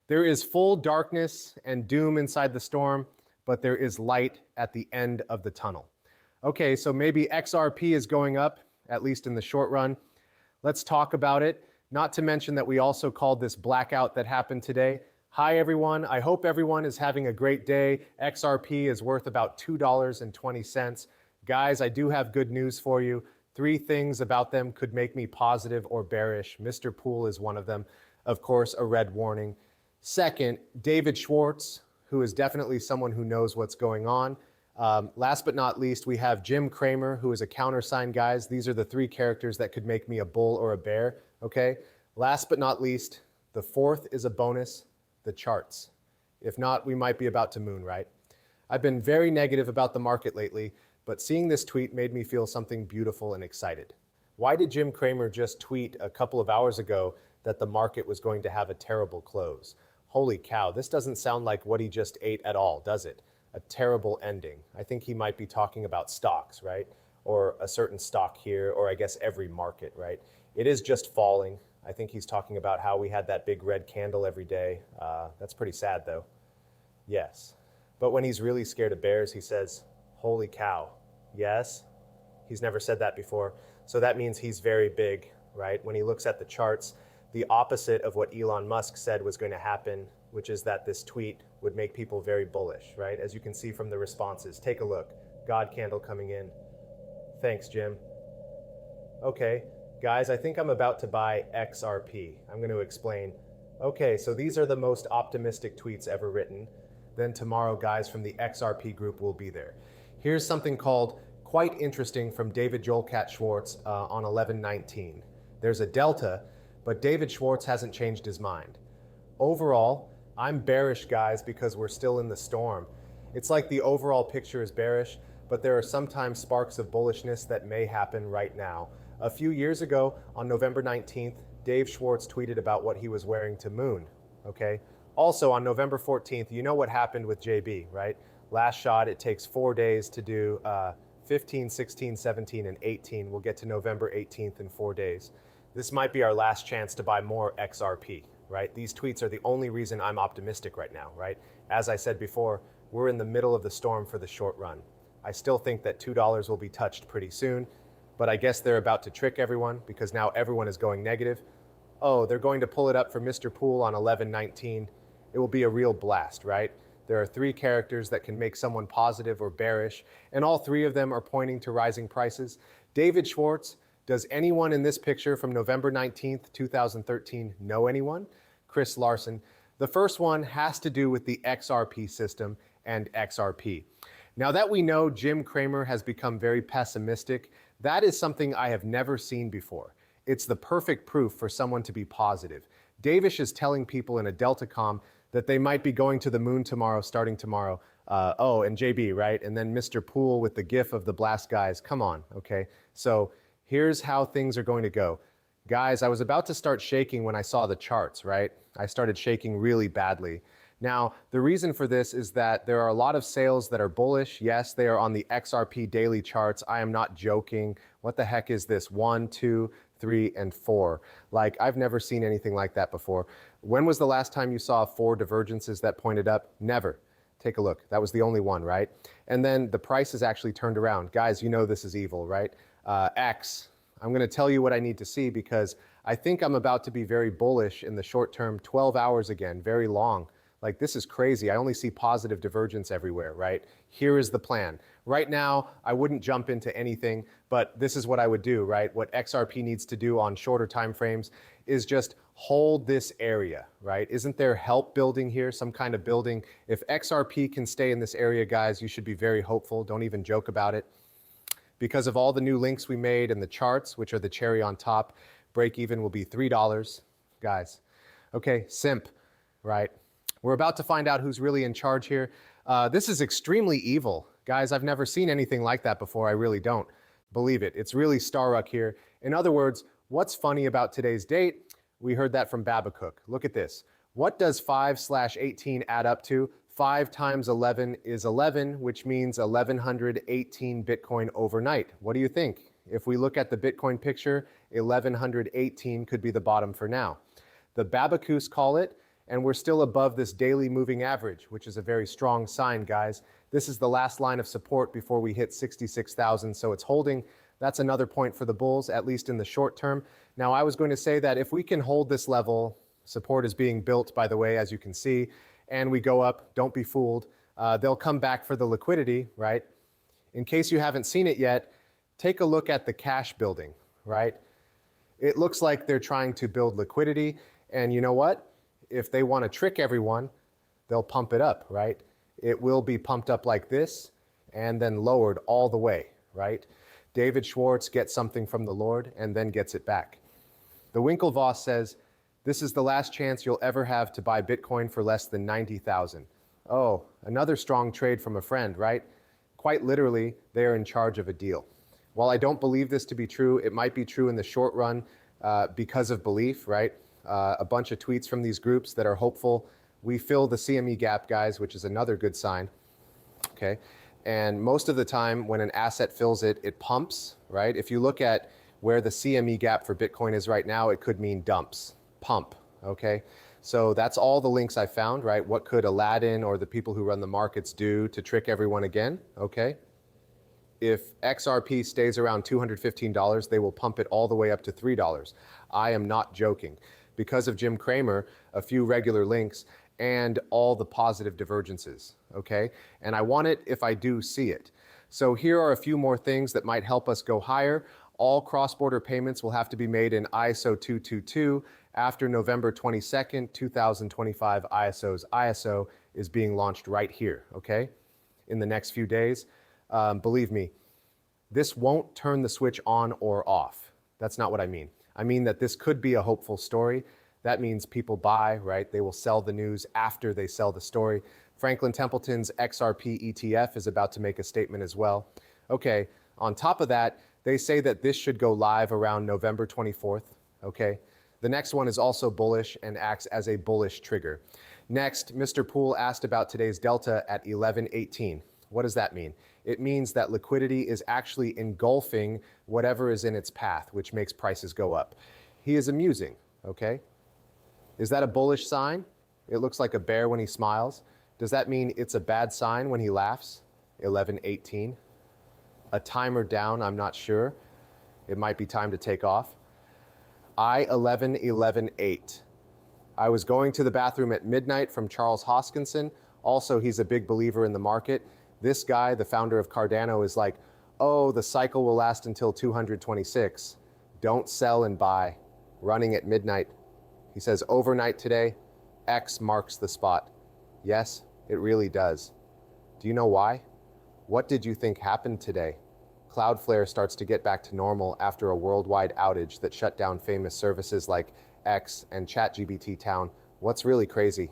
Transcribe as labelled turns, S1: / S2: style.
S1: There is full darkness and doom inside the storm, but there is light at the end of the tunnel. Okay, so maybe XRP is going up, at least in the short run. Let's talk about it. Not to mention that we also called this blackout that happened today. Hi everyone, I hope everyone is having a great day. XRP is worth about $2.20. Guys, I do have good news for you. 3 things about them could make me positive or bearish. Mr. Poole is one of them. Of course, a red warning. Second, David Schwartz, who is definitely someone who knows what's going on. Last but not least, we have Jim Cramer, who is a countersign, guys. These are the 3 characters that could make me a bull or a bear, okay? Last but not least, the 4th is a bonus, the charts. If not, we might be about to moon, right? I've been very negative about the market lately, but seeing this tweet made me feel something beautiful and excited. Why did Jim Cramer just tweet a couple of hours ago that the market was going to have a terrible close? Holy cow, this doesn't sound like what he just ate at all, does it? A terrible ending. I think he might be talking about stocks, right? Or a certain stock here, or I guess every market, right? It is just falling. I think he's talking about how we had that big red candle every day. That's pretty sad though. Yes. But when he's really scared of bears, he says, holy cow. Yes. He's never said that before. So that means he's very big, right? When he looks at the charts, the opposite of what Elon Musk said was going to happen, which is that this tweet would make people very bullish, right? As you can see from the responses. Take a look. God candle coming in. Thanks, Jim. Okay, guys, I think I'm about to buy XRP. I'm going to explain. Okay, so these are the most optimistic tweets ever written. Then tomorrow, guys from the XRP group will be there. Here's something called Quite Interesting from David Joelcat Schwartz on 11/19. There's a delta, but David Schwartz hasn't changed his mind. Overall, I'm bearish, guys, because we're still in the storm. It's like the overall picture is bearish, but there are sometimes sparks of bullishness that may happen right now. A few years ago, on November 19th, Dave Schwartz tweeted about what he was wearing to moon, okay? Also, on November 14th, you know what happened with JB, right? Last shot, it takes 4 days to do 15, 16, 17, and 18. We'll get to November 18th in 4 days. This might be our last chance to buy more XRP, right? These tweets are the only reason I'm optimistic right now, right? As I said before, we're in the middle of the storm for the short run. I still think that $2 will be touched pretty soon, but I guess they're about to trick everyone because now everyone is going negative. Oh, they're going to pull it up for Mr. Poole on 11/19. It will be a real blast, right? There are 3 characters that can make someone positive or bearish, and all 3 of them are pointing to rising prices. David Schwartz, does anyone in this picture from November 19th, 2013 know anyone? Chris Larsson. The first one has to do with the XRP system and XRP. Now that we know Jim Cramer has become very pessimistic, that is something I have never seen before. It's the perfect proof for someone to be positive. Davish is telling people in a Deltacom that they might be going to the moon tomorrow, starting tomorrow. Oh, and JB, right? And then Mr. Poole with the gif of the blast guys. Come on, okay? So here's how things are going to go. Guys, I was about to start shaking when I saw the charts, right? I started shaking really badly. Now, the reason for this is that there are a lot of sales that are bullish. Yes, they are on the XRP daily charts. I am not joking. What the heck is this? 1, 2, 3, and 4. Like, I've never seen anything like that before. When was the last time you saw 4 divergences that pointed up? Never. Take a look. That was the only one, right? And then the price is actually turned around. Guys, you know this is evil, right? X. I'm going to tell you what I need to see because I think I'm about to be very bullish in the short term. 12 hours again, very long. Like, this is crazy. I only see positive divergence everywhere, right? Here is the plan. Right now, I wouldn't jump into anything, but this is what I would do, right? What XRP needs to do on shorter time frames is just hold this area, right? Isn't there help building here, some kind of building? If XRP can stay in this area, guys, you should be very hopeful. Don't even joke about it. Because of all the new links we made and the charts, which are the cherry on top, break even will be $3, guys. Okay, simp, right? We're about to find out who's really in charge here. This is extremely evil. Guys, I've never seen anything like that before. I really don't believe it. It's really Starruck here. In other words, what's funny about today's date? We heard that from Babacook. Look at this. What does 5/18 add up to? 5 times 11 is 11, which means 1,118 Bitcoin overnight. What do you think? If we look at the Bitcoin picture, 1,118 could be the bottom for now. The Babacoos call it and we're still above this daily moving average, which is a very strong sign, guys. This is the last line of support before we hit 66,000, so it's holding. That's another point for the bulls, at least in the short term. Now, I was going to say that if we can hold this level, support is being built, by the way, as you can see, and we go up, don't be fooled. They'll come back for the liquidity, right? In case you haven't seen it yet, take a look at the cash building, right? It looks like they're trying to build liquidity, and you know what? If they want to trick everyone, they'll pump it up, right? It will be pumped up like this and then lowered all the way, right? David Schwartz gets something from the Lord and then gets it back. The Winklevoss says, this is the last chance you'll ever have to buy Bitcoin for less than 90,000. Oh, another strong trade from a friend, right? Quite literally, they are in charge of a deal. While I don't believe this to be true, it might be true in the short run because of belief, right? A bunch of tweets from these groups that are hopeful. We fill the CME gap, guys, which is another good sign, okay? And most of the time when an asset fills it, it pumps, right? If you look at where the CME gap for Bitcoin is right now, it could mean dumps, pump, okay? So that's all the links I found, right? What could Aladdin or the people who run the markets do to trick everyone again, okay? If XRP stays around $215, they will pump it all the way up to $3. I am not joking. Because of Jim Cramer, a few regular links, and all the positive divergences, okay? And I want it if I do see it. So here are a few more things that might help us go higher. All cross-border payments will have to be made in ISO 222 after November 22nd, 2025. ISO's ISO is being launched right here, okay? In the next few days. Believe me, this won't turn the switch on or off. That's not what I mean. I mean that this could be a hopeful story. That means people buy, right? They will sell the news after they sell the story. Franklin Templeton's XRP ETF is about to make a statement as well. Okay, on top of that, they say that this should go live around November 24th, okay? The next one is also bullish and acts as a bullish trigger. Next, Mr. Poole asked about today's delta at 1118. What does that mean? It means that liquidity is actually engulfing whatever is in its path, which makes prices go up. He is amusing, okay? Is that a bullish sign? It looks like a bear when he smiles. Does that mean it's a bad sign when he laughs? 11:18. A timer down, I'm not sure. It might be time to take off. I-11-11-8. I was going to the bathroom at midnight from Charles Hoskinson. Also, he's a big believer in the market. This guy, the founder of Cardano, is like, oh, the cycle will last until 226. Don't sell and buy. Running at midnight. He says, overnight today, X marks the spot. Yes, it really does. Do you know why? What did you think happened today? Cloudflare starts to get back to normal after a worldwide outage that shut down famous services like X and ChatGPT Town. What's really crazy?